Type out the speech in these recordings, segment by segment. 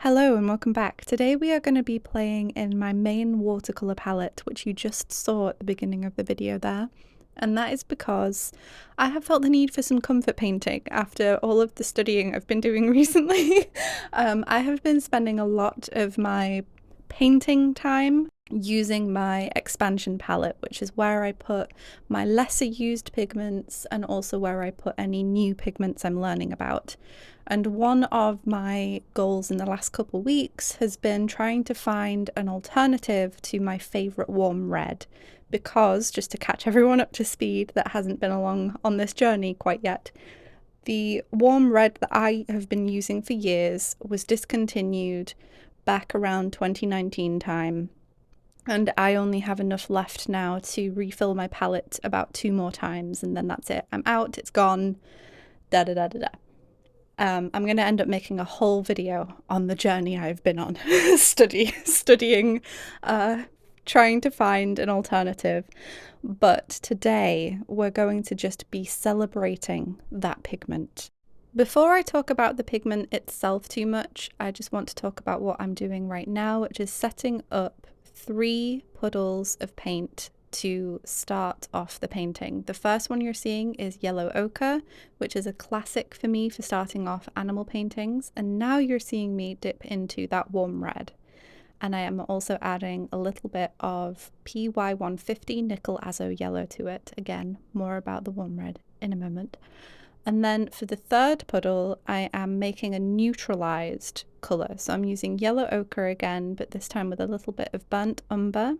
Hello and welcome back. Today we are going to be playing in my main watercolour palette, which you just saw at the beginning of the video there. And that is because I have felt the need for some comfort painting after all of the studying I've been doing recently. I have been spending a lot of my painting time using my expansion palette, which is where I put my lesser used pigments and also where I put any new pigments I'm learning about. And one of my goals in the last couple of weeks has been trying to find an alternative to my favourite warm red, because, just to catch everyone up to speed that hasn't been along on this journey quite yet, the warm red that I have been using for years was discontinued back around 2019 time, and I only have enough left now to refill my palette about 2 more times, and then that's it. I'm out, it's gone, da da da da da. I'm going to end up making a whole video on the journey I've been on, studying, trying to find an alternative. But today we're going to just be celebrating that pigment. Before I talk about the pigment itself too much, I just want to talk about what I'm doing right now, which is setting up 3 puddles of paint to start off the painting. The first one you're seeing is yellow ochre, which is a classic for me for starting off animal paintings, and now you're seeing me dip into that warm red. And I am also adding a little bit of PY150 nickel azo yellow to it. Again, more about the warm red in a moment. And then for the third puddle, I am making a neutralized colour. So I'm using yellow ochre again, but this time with a little bit of burnt umber,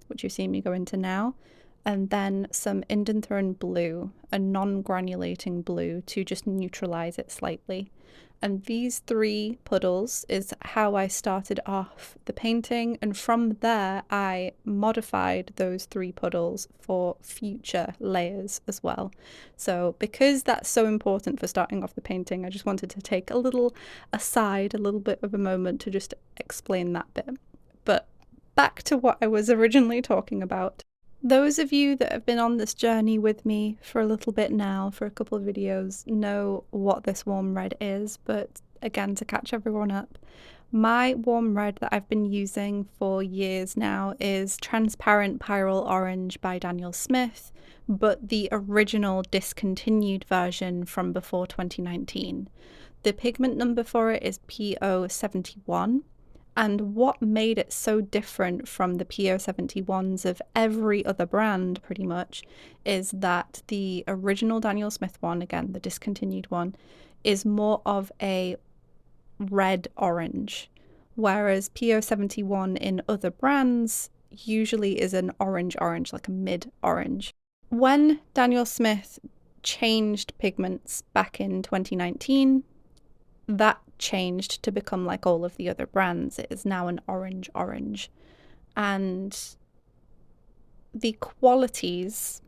which you see me go into now, and then some indanthrone blue, a non-granulating blue, to just neutralize it slightly. And these 3 puddles is how I started off the painting, and from there I modified those 3 puddles for future layers as well. So because that's so important for starting off the painting, I just wanted to take a little aside, a little bit of a moment to just explain that bit. But back to what I was originally talking about. Those of you that have been on this journey with me for a little bit now, for a couple of videos, know what this warm red is, but again, to catch everyone up, my warm red that I've been using for years now is Transparent Pyrrol Orange by Daniel Smith, but the original discontinued version from before 2019. The pigment number for it is PO71. And what made it so different from the PO71s of every other brand, pretty much, is that the original Daniel Smith one, again, the discontinued one, is more of a red-orange, whereas PO71 in other brands usually is an orange-orange, like a mid-orange. When Daniel Smith changed pigments back in 2019, that changed to become like all of the other brands. It is now an orange. And the qualities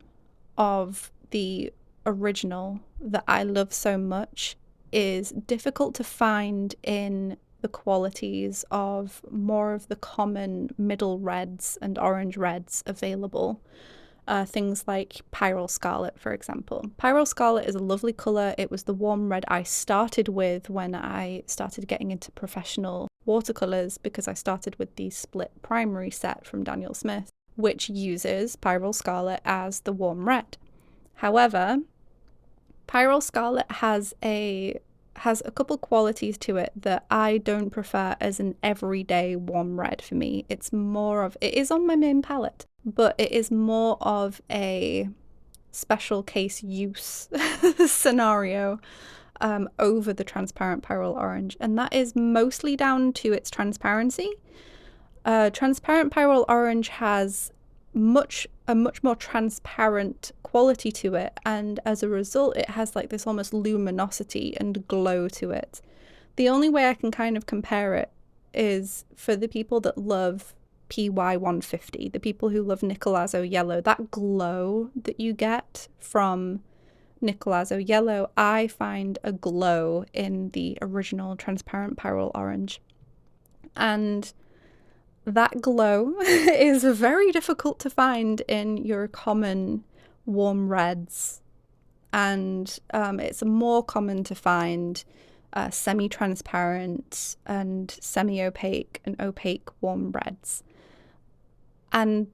of the original that I love so much is difficult to find in the qualities of more of the common middle reds and orange reds available. Things like Pyrrol Scarlet, for example. Pyrrol Scarlet is a lovely colour. It was the warm red I started with when I started getting into professional watercolours, because I started with the split primary set from Daniel Smith, which uses Pyrrol Scarlet as the warm red. However, Pyrrol Scarlet has a couple qualities to it that I don't prefer as an everyday warm red for me. It is on my main palette, but it is more of a special case use scenario over the Transparent Pyrrol Orange, and that is mostly down to its transparency. Transparent Pyrrol Orange has a much more transparent quality to it, and as a result it has like this almost luminosity and glow to it. The only way I can kind of compare it is for the people that love PY150, the people who love nickel azo yellow. That glow that you get from nickel azo yellow, I find a glow in the original Transparent Pyrrol Orange, and that glow is very difficult to find in your common warm reds, and it's more common to find semi-transparent and semi-opaque and opaque warm reds. And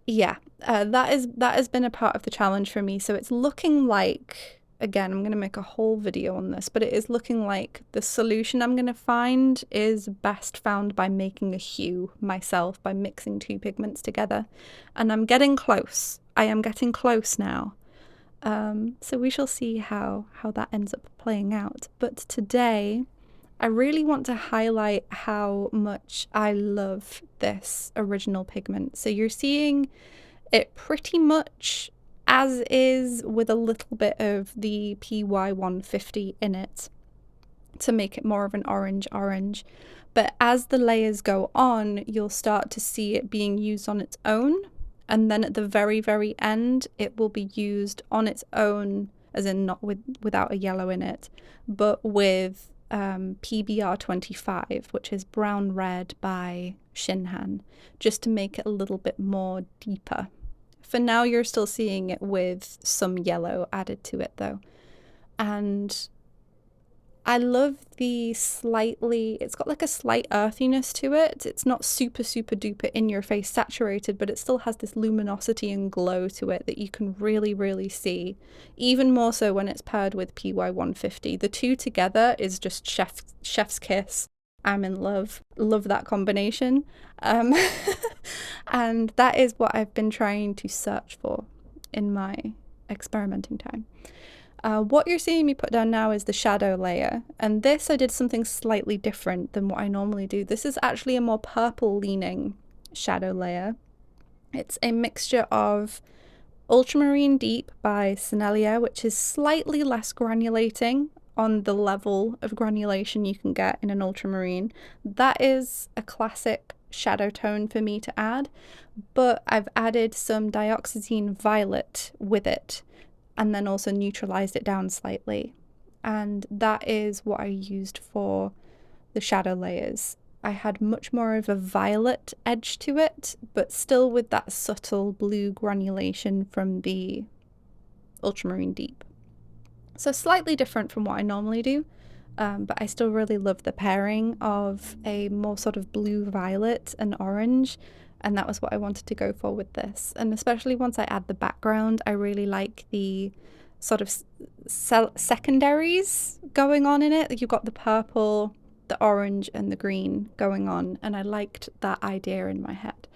yeah, that has been a part of the challenge for me. So it's looking like, again, I'm going to make a whole video on this, but it is looking like the solution I'm going to find is best found by making a hue myself, by mixing two pigments together. And I'm getting close. I am getting close now. So we shall see how that ends up playing out. But today, I really want to highlight how much I love this original pigment. So you're seeing it pretty much as is, with a little bit of the PY150 in it to make it more of an orange. But as the layers go on, you'll start to see it being used on its own. And then at the very, very end, it will be used on its own, as in not without a yellow in it, but with PBR25, which is brown red by Shinhan, just to make it a little bit more deeper. For now, you're still seeing it with some yellow added to it though. And I love it's got like a slight earthiness to it. It's not super duper in your face saturated, but it still has this luminosity and glow to it that you can really, really see. Even more so when it's paired with PY150. The two together is just chef's kiss. I'm in love. Love that combination. And that is what I've been trying to search for in my experimenting time. What you're seeing me put down now is the shadow layer, and this I did something slightly different than what I normally do. This is actually a more purple leaning shadow layer. It's a mixture of Ultramarine Deep by Sennelier, which is slightly less granulating on the level of granulation you can get in an ultramarine. That is a classic shadow tone for me to add, but I've added some dioxazine violet with it, and then also neutralized it down slightly. And that is what I used for the shadow layers. I had much more of a violet edge to it, but still with that subtle blue granulation from the Ultramarine Deep. So slightly different from what I normally do, but I still really love the pairing of a more sort of blue violet and orange. And that was what I wanted to go for with this. And especially once I add the background, I really like the sort of secondaries going on in it. You've got the purple, the orange, and the green going on. And I liked that idea in my head.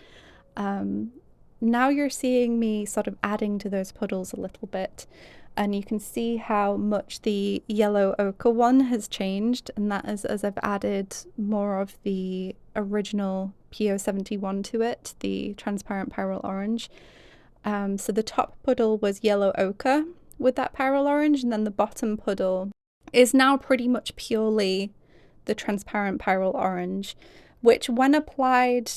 Now you're seeing me sort of adding to those puddles a little bit. And you can see how much the yellow ochre one has changed. And that is as I've added more of the original PO71 to it, the Transparent Pyrrol Orange. So the top puddle was yellow ochre with that Pyrrol Orange, and then the bottom puddle is now pretty much purely the Transparent Pyrrol Orange, which when applied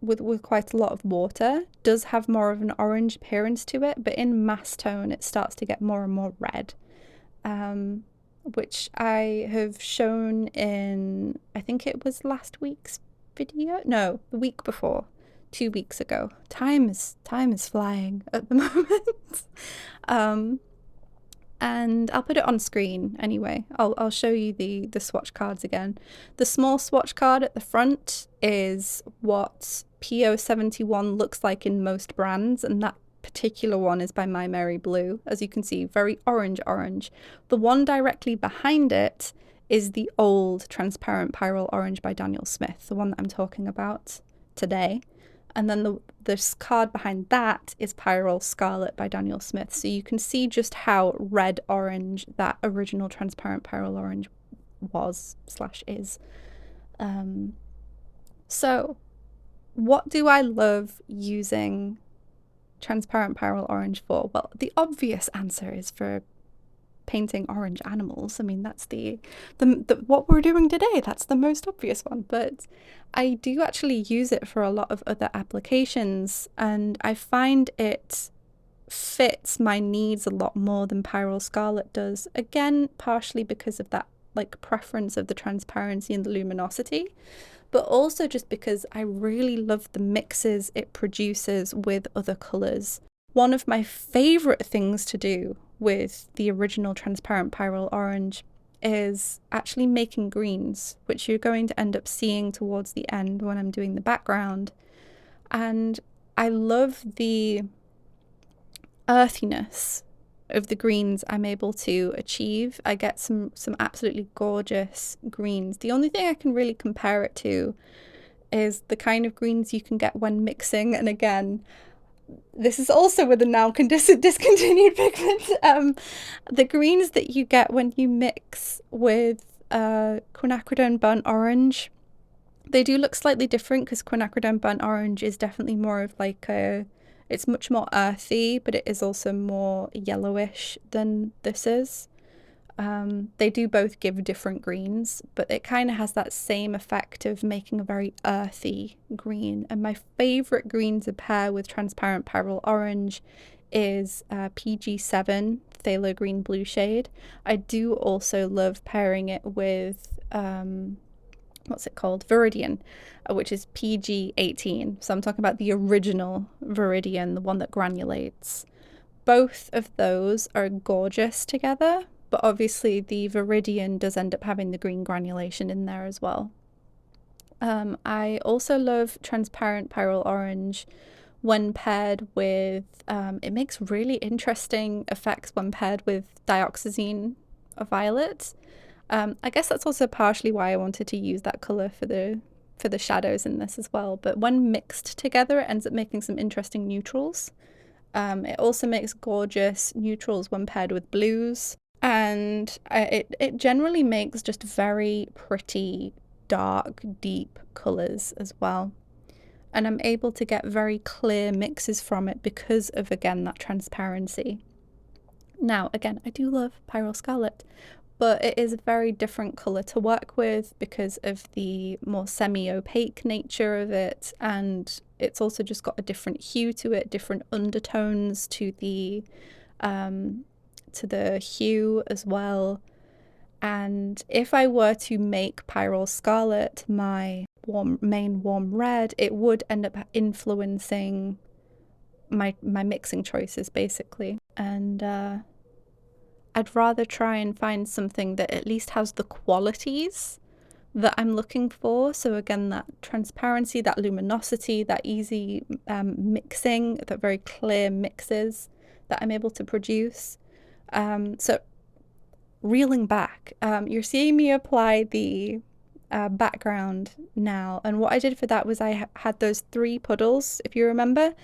with quite a lot of water does have more of an orange appearance to it, but in mass tone it starts to get more and more red, which I have shown in, I think it was last week's video, no, the week before, 2 weeks ago. Time is flying at the moment. And I'll put it on screen anyway. I'll show you the swatch cards again. The small swatch card at the front is what PO71 looks like in most brands, and that particular one is by My Mary Blue. As you can see, very orange. The one directly behind it is the old Transparent Pyrrol Orange by Daniel Smith, the one that I'm talking about today. And then this card behind that is Pyrrol Scarlet by Daniel Smith. So you can see just how red-orange that original Transparent Pyrrol Orange was/is. So what do I love using Transparent Pyrrol Orange for? Well, the obvious answer is for painting orange animals. I mean, that's the what we're doing today. That's the most obvious one, but I do actually use it for a lot of other applications, and I find it fits my needs a lot more than Pyrrol Scarlet does. Again, partially because of that like preference of the transparency and the luminosity, but also just because I really love the mixes it produces with other colours. One of my favourite things to do with the original Transparent Pyrrol Orange is actually making greens, which you're going to end up seeing towards the end when I'm doing the background. And I love the earthiness of the greens I'm able to achieve. I get some absolutely gorgeous greens. The only thing I can really compare it to is the kind of greens you can get when mixing, and again, this is also with a now discontinued pigment, the greens that you get when you mix with quinacridone burnt orange. They do look slightly different because quinacridone burnt orange is definitely more of like it's much more earthy, but it is also more yellowish than this is. They do both give different greens, but it kind of has that same effect of making a very earthy green. And my favourite green to pair with Transparent Pyrrol Orange is PG7 Phthalo Green Blue shade. I do also love pairing it with what's it called? Viridian, which is PG18. So I'm talking about the original Viridian, the one that granulates. Both of those are gorgeous together, but obviously the Viridian does end up having the green granulation in there as well. I also love Transparent Pyrrol Orange when paired with, it makes really interesting effects when paired with dioxazine violet. I guess that's also partially why I wanted to use that colour for the shadows in this as well. But when mixed together, it ends up making some interesting neutrals. It also makes gorgeous neutrals when paired with blues. And it generally makes just very pretty, dark, deep colours as well. And I'm able to get very clear mixes from it because of, again, that transparency. Now, again, I do love Pyrrol Scarlet, but it is a very different colour to work with because of the more semi-opaque nature of it, and it's also just got a different hue to it, different undertones to the hue as well. And if I were to make Pyrrol Scarlet my main warm red, it would end up influencing my mixing choices basically. And I'd rather try and find something that at least has the qualities that I'm looking for. So again, that transparency, that luminosity, that easy mixing, that very clear mixes that I'm able to produce. So reeling back, you're seeing me apply the background now, and what I did for that was I had those 3 puddles, if you remember.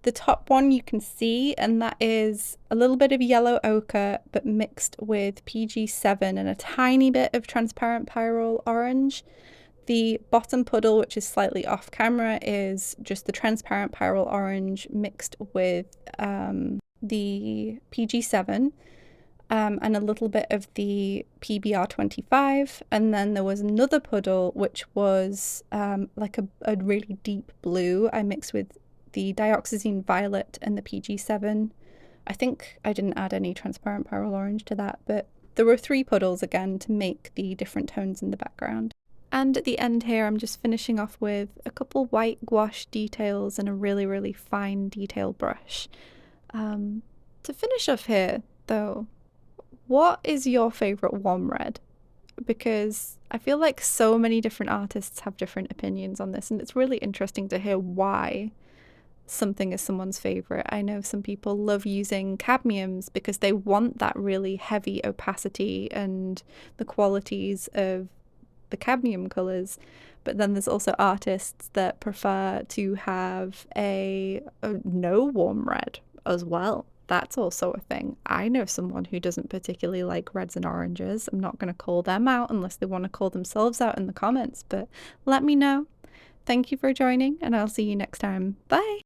The top one you can see, and that is a little bit of yellow ochre but mixed with PG7 and a tiny bit of Transparent Pyrrol Orange. The bottom puddle, which is slightly off camera, is just the Transparent Pyrrol Orange mixed with the PG7 and a little bit of the PBR25. And then there was another puddle which was like a really deep blue I mixed with the dioxazine violet and the PG7. I think I didn't add any Transparent Pyrrol Orange to that, but there were 3 puddles again to make the different tones in the background. And at the end here, I'm just finishing off with a couple white gouache details and a really, really fine detail brush. To finish off here, though, what is your favourite warm red? Because I feel like so many different artists have different opinions on this, and it's really interesting to hear why something is someone's favourite. I know some people love using cadmiums because they want that really heavy opacity and the qualities of the cadmium colours, but then there's also artists that prefer to have a no warm red as well. That's also a thing. I know someone who doesn't particularly like reds and oranges. I'm not going to call them out unless they want to call themselves out in the comments, but let me know. Thank you for joining, and I'll see you next time. Bye!